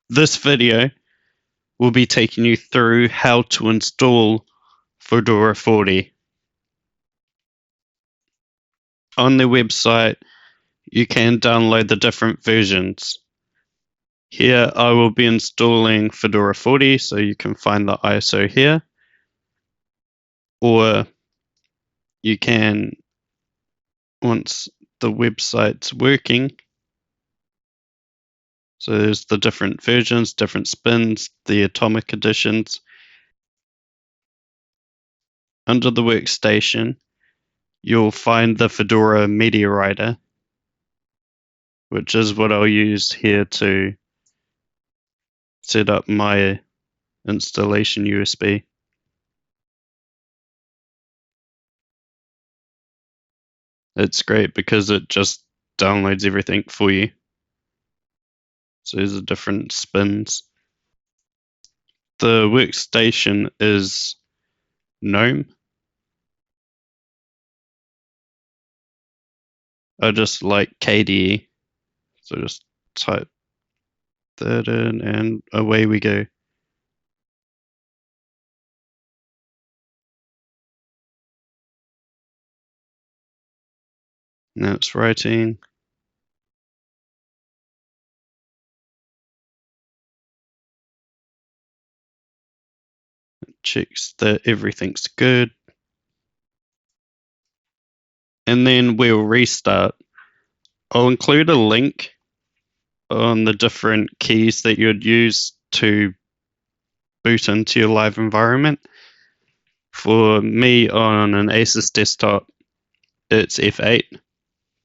This video will be taking you through how to install Fedora 40. On the website, you can download the different versions. Here I will be installing Fedora 40, so you can find the ISO here. Or you can, once the website's working, so there's the different versions, different spins, the atomic editions. Under the workstation, you'll find the Fedora media writer, which is what I'll use here to set up my installation USB. It's great because it just downloads everything for you. So there's the different spins. The workstation is GNOME. I just like KDE. So just type that in and away we go. Now it's writing. It checks that everything's good. And then we'll restart. I'll include a link on the different keys that you'd use to boot into your live environment. For me on an Asus desktop, it's F8,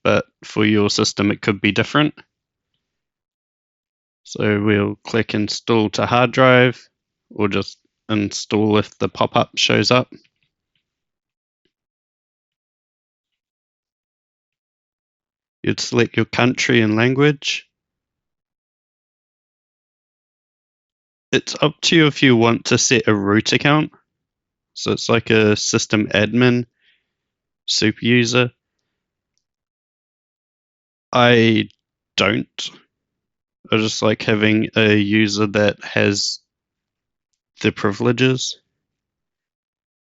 but for your system it could be different. So we'll click install to hard drive, or just install if the pop-up shows up. You'd select your country and language. It's up to you if you want to set a root account. So it's like a system admin, super user. I don't. I just like having a user that has the privileges.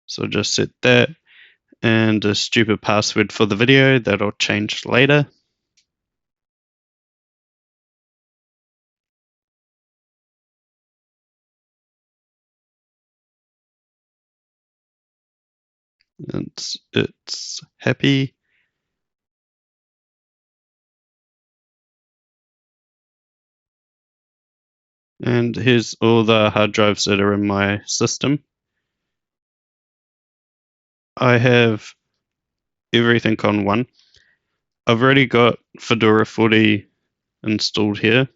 So just set that, and a stupid password for the video that I'll change later. It's happy. And here's all the hard drives that are in my system. I have everything on one. I've already got Fedora 40 installed here.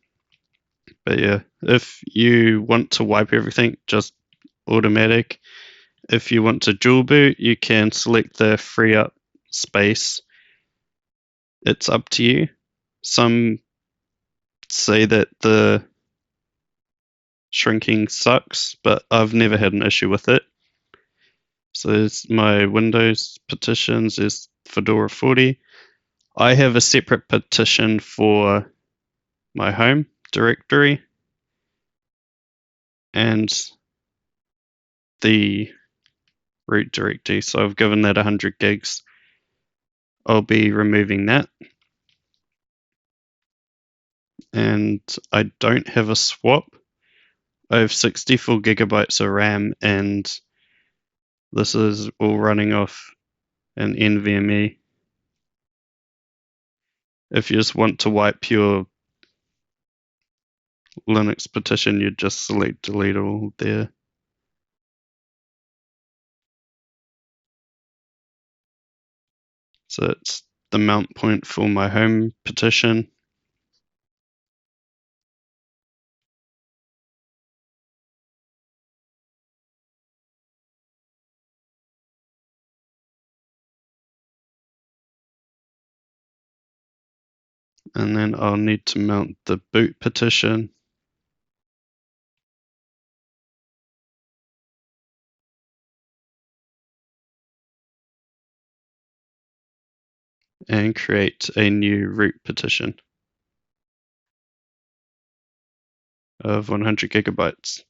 But yeah, if you want to wipe everything, just automatic. If you want to dual boot, you can select the free up space. It's up to you. Some say that the shrinking sucks, but I've never had an issue with it. So there's my Windows partitions, there's Fedora 40. I have a separate partition for my home directory and the root directory. So I've given that 100 gigs. I'll be removing that. And I don't have a swap. I have 64 gigabytes of RAM, and this is all running off an NVMe. If you just want to wipe your Linux partition, you just select delete all there. So it's the mount point for my home partition. And then I'll need to mount the boot partition. And create a new root partition. of 100 gigabytes.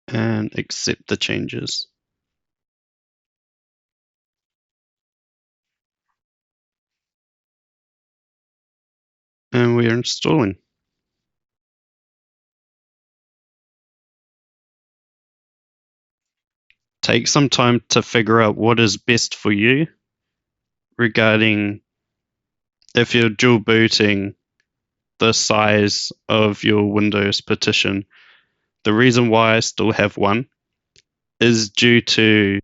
And accept the changes. And we are installing. Take some time to figure out what is best for you regarding if you're dual booting, the size of your Windows partition. The reason why I still have one is due to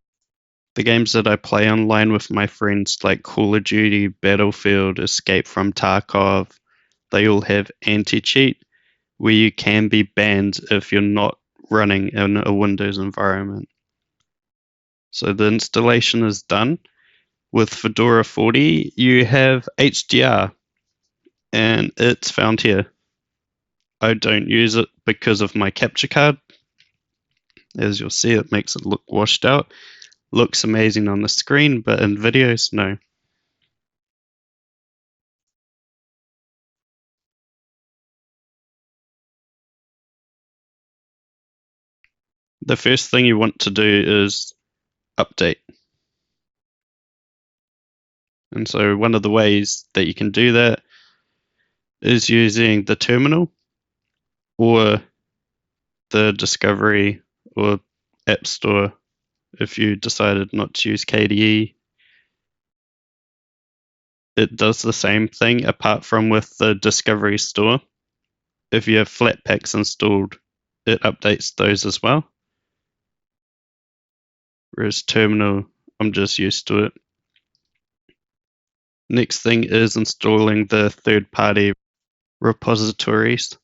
the games that I play online with my friends, like Call of Duty, Battlefield, Escape from Tarkov. They all have anti-cheat where you can be banned if you're not running in a Windows environment. So the installation is done. With Fedora 40, you have HDR, and it's found here. I don't use it because of my capture card. As you'll see, it makes it look washed out. Looks amazing on the screen, but in videos, no. The first thing you want to do is update. And so one of the ways that you can do that is using the terminal or the Discovery or App Store if you decided not to use KDE. It does the same thing apart from with the Discovery Store. If you have Flatpaks installed, it updates those as well. Whereas Terminal, I'm just used to it. Next thing is installing the third-party repositories,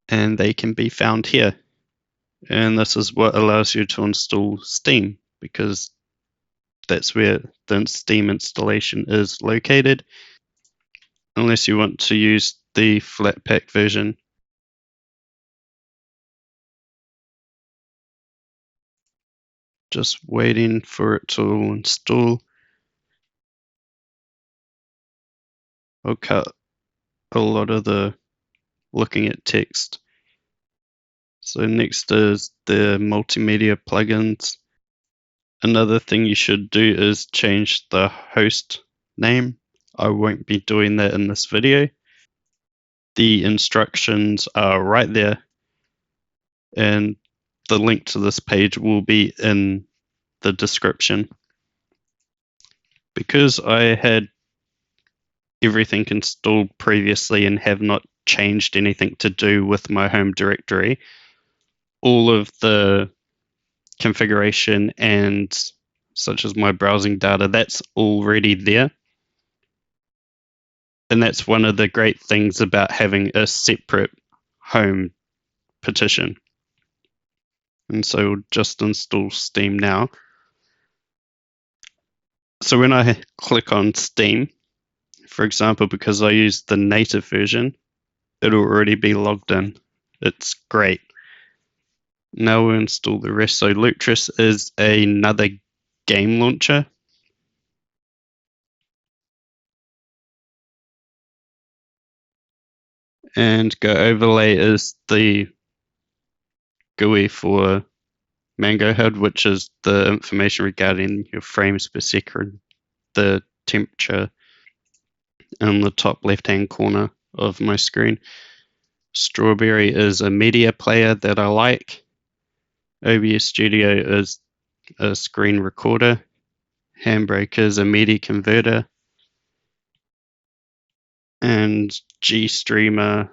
and they can be found here. And this is what allows you to install Steam, because that's where the Steam installation is located, unless you want to use the Flatpak version. Just waiting for it to install. I'll cut a lot of the looking at text. So next is the Multimedia Plugins. Another thing you should do is change the host name. I won't be doing that in this video. The instructions are right there, and the link to this page will be in the description. Because I had everything installed previously and have not changed anything to do with my home directory, all of the configuration and such as my browsing data, that's already there. And that's one of the great things about having a separate home partition. And so we'll just install Steam now. So when I click on Steam, for example, because I use the native version, it'll already be logged in. It's great. Now we'll install the rest. So Lutris is another game launcher. And Goverlay is the GUI for MangoHUD, which is the information regarding your frames per second, the temperature in the top left-hand corner of my screen. Strawberry is a media player that I like. obs-studio is a screen recorder. Handbrake is a media converter. And GStreamer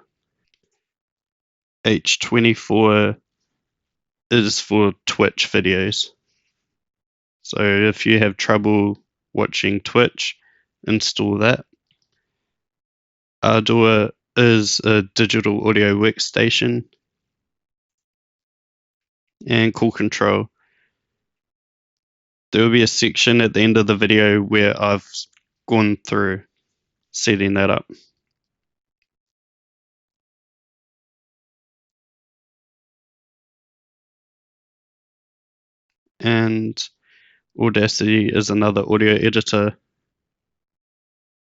H24 is for Twitch videos. So if you have trouble watching Twitch, install that. Ardour is a digital audio workstation. And Corectrl. There will be a section at the end of the video where I've gone through setting that up. And Audacity is another audio editor.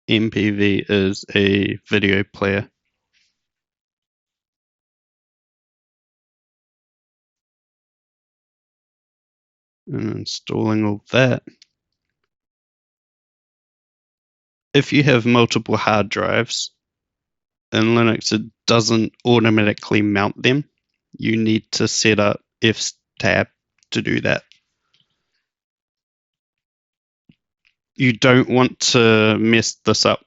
MPV is a video player. And installing all that. If you have multiple hard drives in Linux, it doesn't automatically mount them. You need to set up fstab to do that. You don't want to mess this up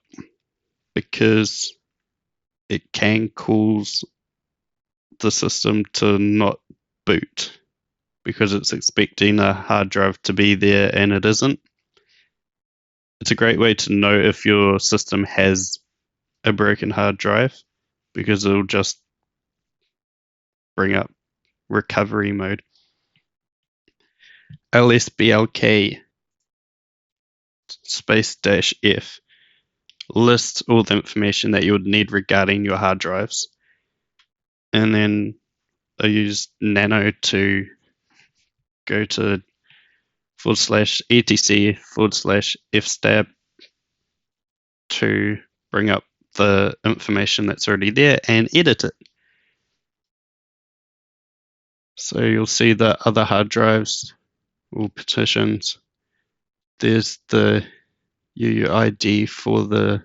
because it can cause the system to not boot because it's expecting a hard drive to be there and it isn't. It's a great way to know if your system has a broken hard drive because it'll just bring up recovery mode. lsblk --f lists all the information that you would need regarding your hard drives. And then I use nano to go to /etc/fstab to bring up the information that's already there and edit it. So you'll see the other hard drives or partitions. There's the UUID for the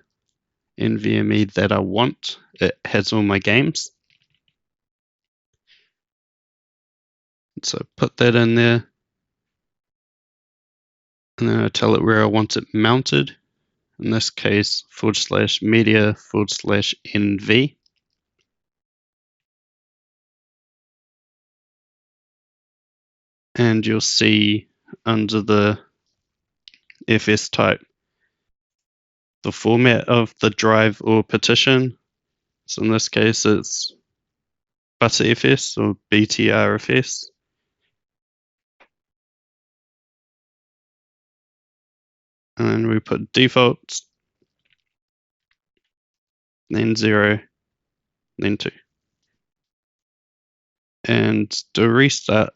NVMe that I want. It has all my games. So put that in there. And then I tell it where I want it mounted. In this case, /media/NV. And you'll see under the FS type the format of the drive or partition. So in this case, it's ButterFS or BTRFS. And then we put defaults, then 0, then 2. And do a restart.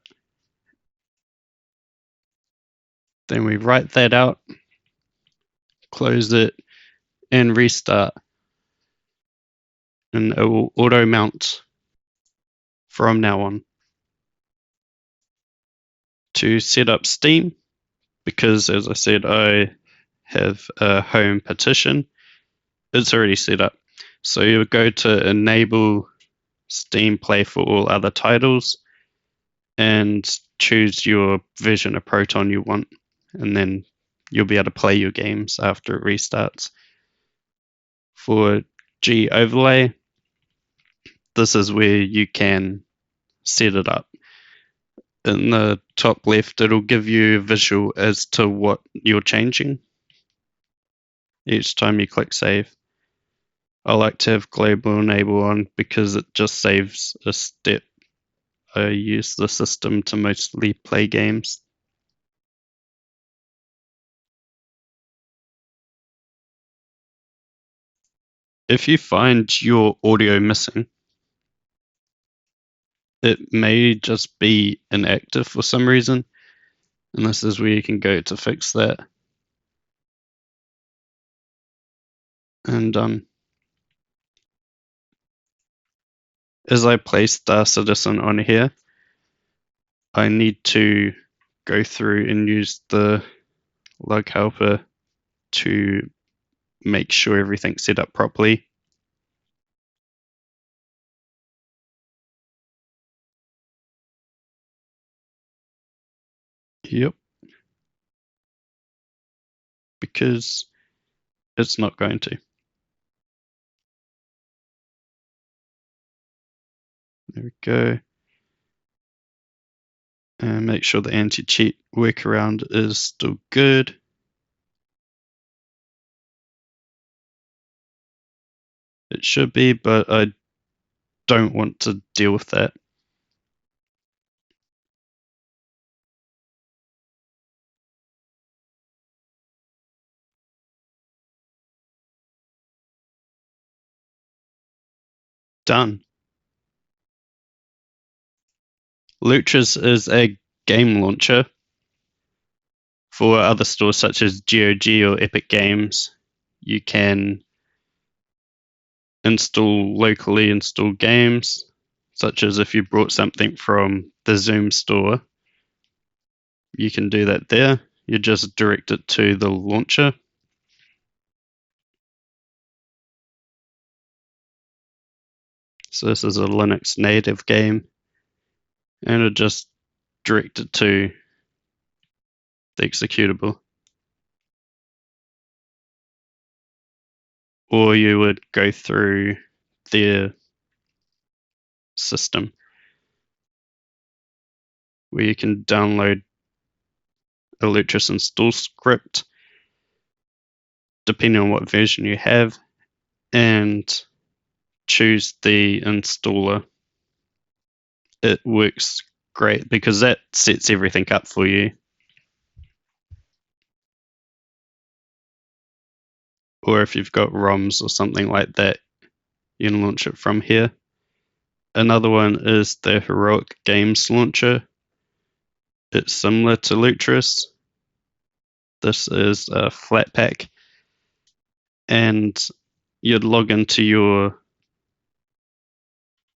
Then we write that out, close it, and restart. And it will auto mount from now on. To set up Steam, because as I said, I have a home partition, it's already set up. So you'll go to enable Steam Play for all other titles and choose your version of Proton you want, and then you'll be able to play your games after it restarts. For Goverlay, this is where you can set it up. In the top left, it'll give you a visual as to what you're changing each time you click save. I like to have global enable on because it just saves a step. I use the system to mostly play games. If you find your audio missing, it may just be inactive for some reason, and this is where you can go to fix that. And as I place StarCitizen on here, I need to go through and use the LUG helper to make sure everything's set up properly. Yep. Because it's not going to. There we go. And make sure the anti-cheat workaround is still good. It should be, but I don't want to deal with that. Done. Lutris is a game launcher For other stores such as GOG or Epic Games, you can locally install games, such as if you brought something from the Zoom store, you can do that there. You just direct it to the launcher. So this is a Linux native game, and it just direct it to the executable. Or you would go through their system where you can download a Lutris install script depending on what version you have, and choose the installer. It works great because that sets everything up for you. Or if you've got ROMs or something like that, you can launch it from here. Another one is the Heroic Games launcher. It's similar to Lutris. This is a Flatpak, and you'd log into your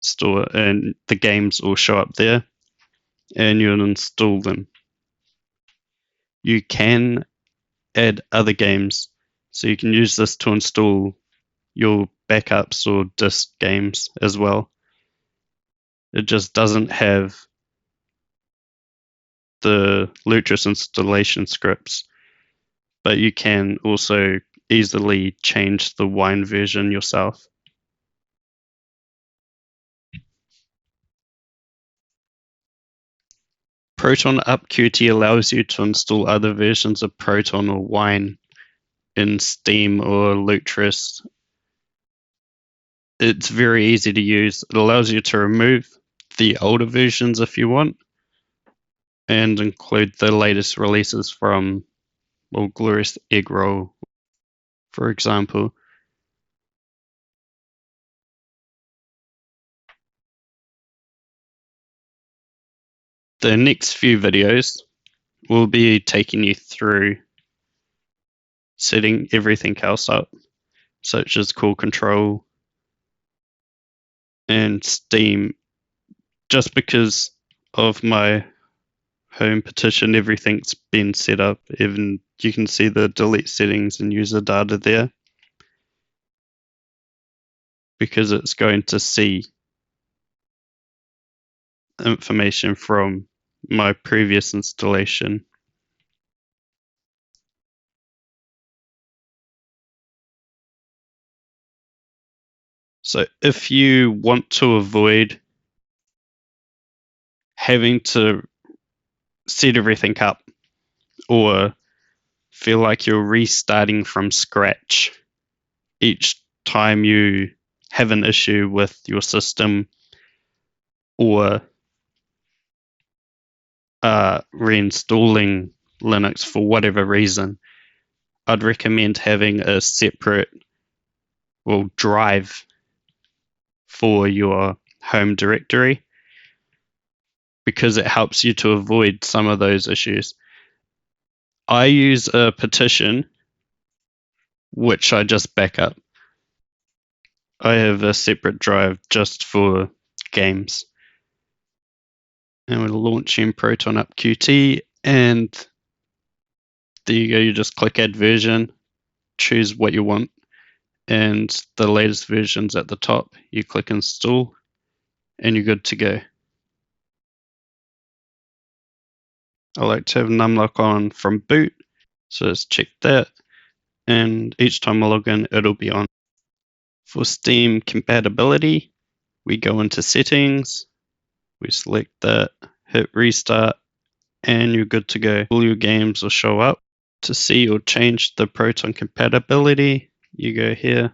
store and the games will show up there, and you'll install them. You can add other games, so you can use this to install your backups or disk games as well. It just doesn't have the Lutris installation scripts, but you can also easily change the Wine version yourself. ProtonUp-QT allows you to install other versions of Proton or Wine in Steam or Lutris. It's very easy to use. It allows you to remove the older versions if you want, and include the latest releases from Glorious Egg Roll, for example. The next few videos will be taking you through setting everything else up, such as Corectrl and Steam. Just because of my home partition, everything's been set up. Even you can see the delete settings and user data there, because it's going to see information from my previous installation. So if you want to avoid having to set everything up or feel like you're restarting from scratch each time you have an issue with your system or reinstalling Linux for whatever reason, I'd recommend having a separate drive for your home directory, because it helps you to avoid some of those issues. I use a partition which I just back up. I have a separate drive just for games. And we're launching ProtonUp-QT, and there you go. You just click add version, choose what you want, and the latest version's at the top. You click install, and you're good to go. I like to have Numlock on from boot, so let's check that, and each time I log in, it'll be on. For Steam compatibility, we go into settings, we select that, hit restart, and you're good to go. All your games will show up. To see or change the Proton compatibility, you go here.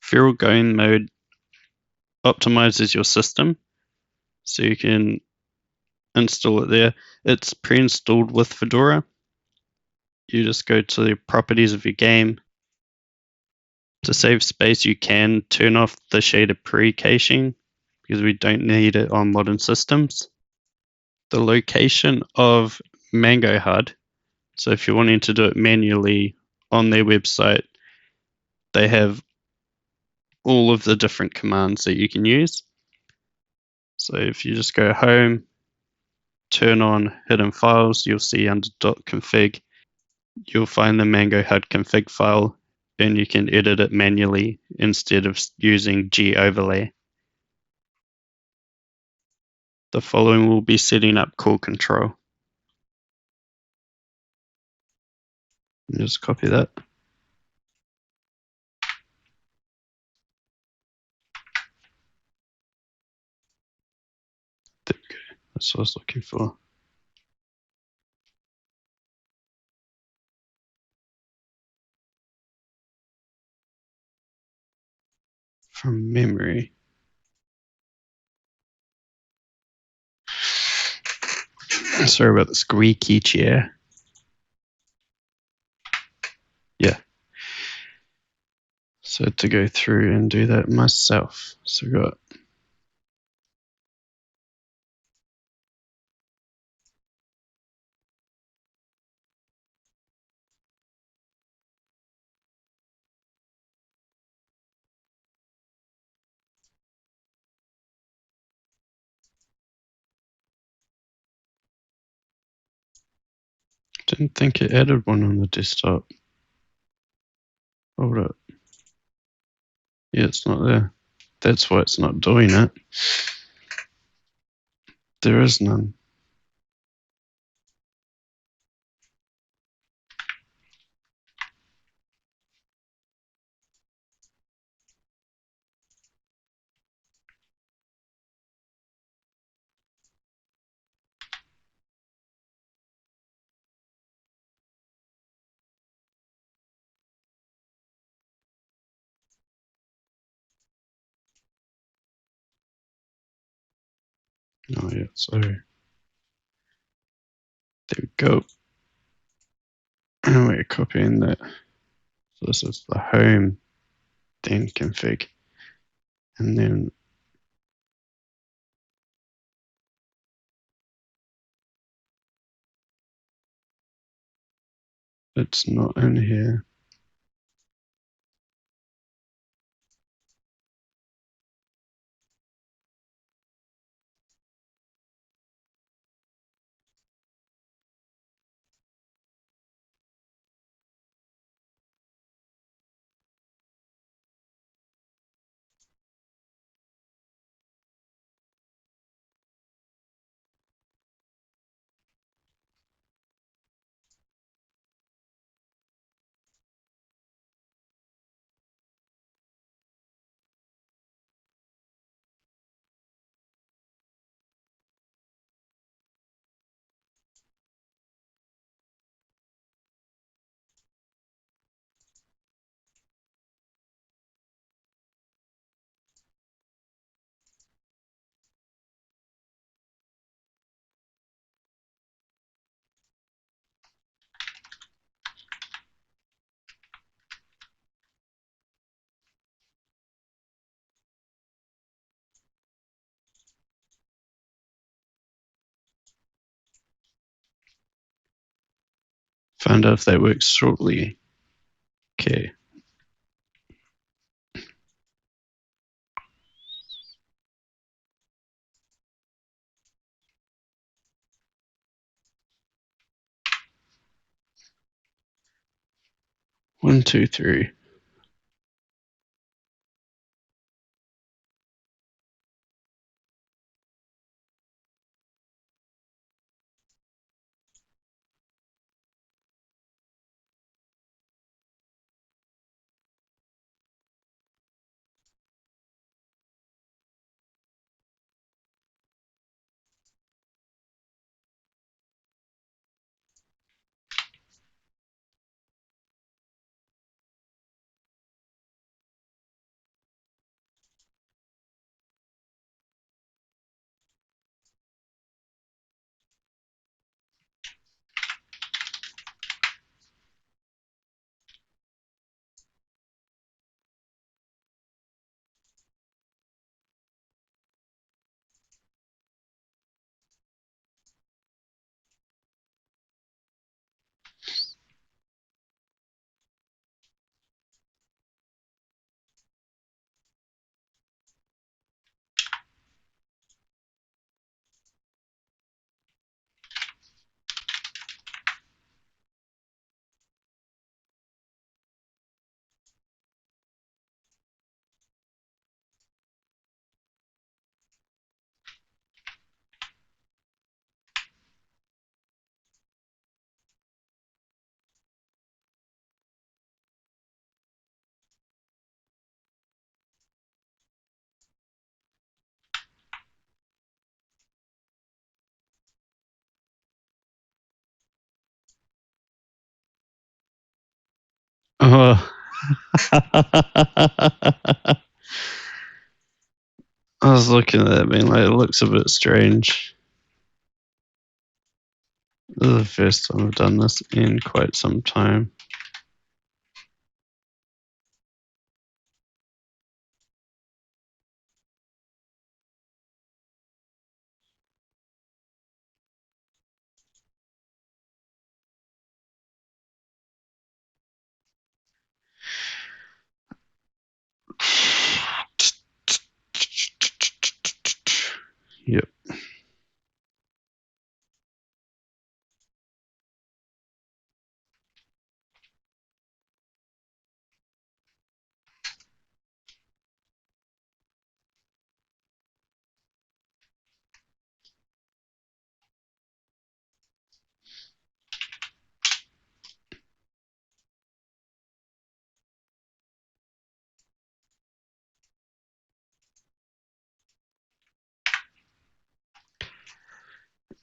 Feral Going Mode optimizes your system, so you can install it there. It's pre-installed with Fedora. You just go to the properties of your game. To save space, you can turn off the shader pre-caching, because we don't need it on modern systems. The location of MangoHUD So if you're wanting to do it manually on their website, they have all of the different commands that you can use. So if you just go home, turn on hidden files, you'll see under .config, you'll find the MangoHUD config file, and you can edit it manually instead of using Goverlay. The following will be setting up Corectrl. Just copy that. There we go. That's what I was looking for. From memory. Sorry about the squeaky chair. Yeah. So to go through and do that myself. So I got didn't think it added one on the desktop. Hold up. Yeah, it's not there. That's why it's not doing it. There is none. Oh yeah, so there we go. And we're copying that. So this is the home, then config, and then it's not in here. Find out if that works shortly. Okay. One, two, three. Oh. I was looking at it being like, it looks a bit strange. This is the first time I've done this in quite some time. Yep.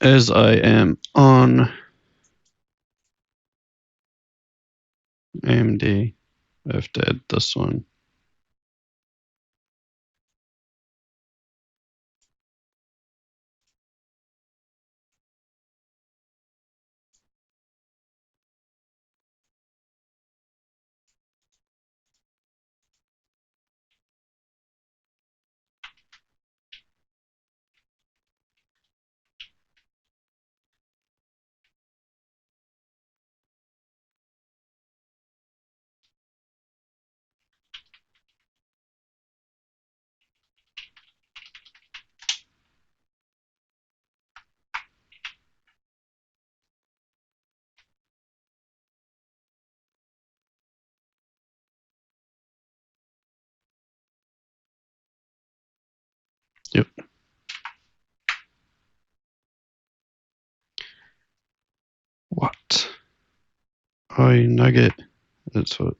As I am on AMD, I have to add this one. Yep. What? Oh, you nugget. That's what.